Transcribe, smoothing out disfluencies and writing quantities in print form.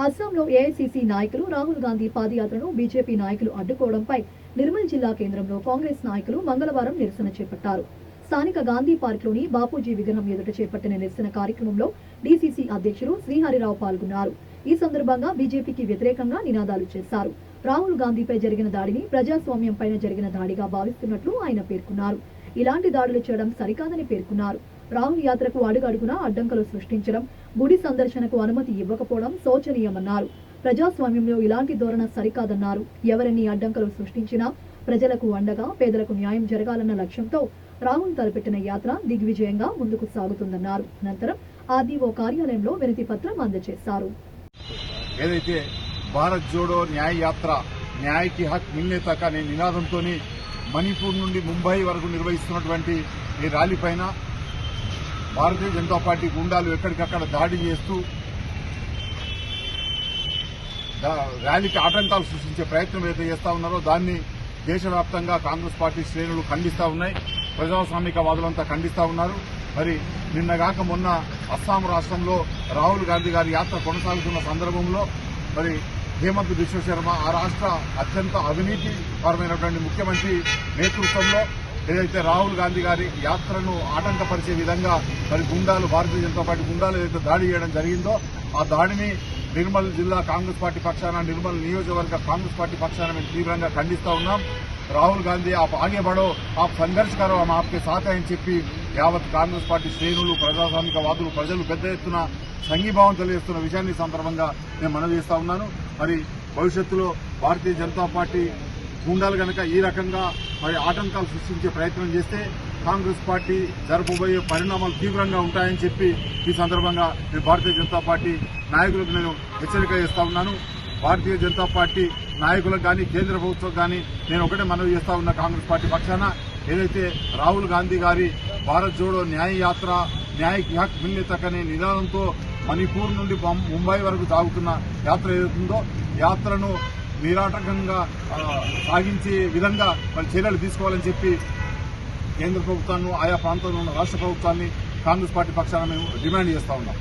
అస్సాంలో ఏఐసీసీ నాయకులు రాహుల్ గాంధీ పాదయాత్రను బీజేపీ నాయకులు అడ్డుకోవడంపై నిర్మల్ జిల్లా కేంద్రంలో కాంగ్రెస్ నాయకులు మంగళవారం నిరసన చేపట్టారు. స్థానిక గాంధీ పార్క్లోని బాపూజీ విగ్రహం ఎదుట చేపట్టిన నిరసన కార్యక్రమంలో డీసీసీ అధ్యక్షుడు శ్రీహరిరావు పాల్గొన్నారు. ఈ సందర్భంగా బీజేపీకి వ్యతిరేకంగా నినాదాలు చేశారు. రాహుల్ గాంధీపై జరిగిన దాడిని ప్రజాస్వామ్యంపైన జరిగిన దాడిగా భావిస్తున్నట్లు ఆయన పేర్కొన్నారు. ఇలాంటి దాడులు చేయడం సరికాదని పేర్కొన్నారు. రాహుల్ యాత్రకు అడుగడుగునా అడ్డంకులు సృష్టించడం, గుడి సందర్శనకు అనుమతి ఇవ్వకపోవడం శోచనీయమన్నారు. ప్రజాస్వామ్యంలో ఇలాంటి ధోరణ సరికాదన్నారు. ఎవరెన్ని అడ్డంకులు సృష్టించినా ప్రజలకు అండగా పేదలకు న్యాయం జరగాలన్న లక్ష్యంతో రాహుల్ తలపెట్టిన యాత్ర దిగ్విజయంగా ముందుకు సాగుతుందన్నారు. అనంతరం ఆర్డీఓ కార్యాలయంలో వినతి పత్రం అందజేశారు. ఏదైతే భారత్ జోడో న్యాయ యాత్ర న్యాయకి హక్ మిల్నే తక్ అనే నినాదంతో మణిపూర్ నుండి ముంబై వరకు నిర్వహిస్తున్నటువంటి ఈ ర్యాలీ పైన భారతీయ జనతా పార్టీ గుండాలు ఎక్కడికక్కడ దాడి చేస్తూ ర్యాలీకి ఆటంకాలు సృష్టించే ప్రయత్నం ఏదైతే చేస్తా ఉన్నారో దాన్ని దేశవ్యాప్తంగా కాంగ్రెస్ పార్టీ శ్రేణులు ఖండిస్తా ఉన్నాయి. ప్రజాస్వామికవాదులంతా ఖండిస్తా ఉన్నారు. మరి నిన్నగాక మొన్న అస్సాం రాష్ట్రంలో రాహుల్ గాంధీ గారి యాత్ర కొనసాగుతున్న సందర్భంలో మరి హేమంత్ బిశ్వ శర్మ ఆ రాష్ట్ర అత్యంత అవినీతిపరమైనటువంటి ముఖ్యమంత్రి నేతృత్వంలో ఏదైతే రాహుల్ గాంధీ గారి యాత్రను ఆటంకపరిచే విధంగా మరి గుండాలు భారతీయ జనతా పార్టీ గుండాలు ఏదైతే దాడి చేయడం జరిగిందో ఆ దాడిని నిర్మల్ జిల్లా కాంగ్రెస్ పార్టీ పక్షాన నిర్మల్ నియోజకవర్గ కాంగ్రెస్ పార్టీ పక్షాన మేము తీవ్రంగా ఖండిస్తా ఉన్నాం. రాహుల్ గాంధీ ఆప్ ఆగే బడో ఆప్ సంఘర్ష్ కరో ఆమె ఆప్కే సాథ్ అని చెప్పి యావత్ కాంగ్రెస్ పార్టీ శ్రేణులు ప్రజాస్వామికవాదులు ప్రజలు పెద్ద ఎత్తున సంఘీభావం తెలియజేస్తున్న విషయాన్ని సందర్భంగా నేను మనవి చేస్తా ఉన్నాను. మరి భవిష్యత్తులో భారతీయ జనతా పార్టీ గుండాలు కనుక ఈ రకంగా మరి ఆటంకాలు సృష్టించే ప్రయత్నం చేస్తే కాంగ్రెస్ పార్టీ జరపబోయే పరిణామాలు తీవ్రంగా ఉంటాయని చెప్పి ఈ సందర్భంగా నేను భారతీయ జనతా పార్టీ నాయకులకు నేను హెచ్చరిక చేస్తా ఉన్నాను. భారతీయ జనతా పార్టీ నాయకులకు కానీ కేంద్ర ప్రభుత్వం కానీ నేను ఒకటే మనవి చేస్తా ఉన్నా కాంగ్రెస్ పార్టీ పక్షాన ఏదైతే రాహుల్ గాంధీ గారి భారత్ జోడో న్యాయ యాత్ర న్యాయకి హక్ మిల్నే తక్ అనే నినాదంతో మణిపూర్ నుండి ముంబై వరకు సాగుతున్న యాత్ర ఏదైతుందో యాత్రను నిరాటకంగా సాగించే విధంగా మరి చర్యలు తీసుకోవాలని చెప్పి కేంద్ర ప్రభుత్వాన్ని ఆయా ప్రాంతంలో ఉన్న రాష్ట్ర ప్రభుత్వాన్ని కాంగ్రెస్ పార్టీ పక్షాన మేము డిమాండ్ చేస్తా ఉన్నాం.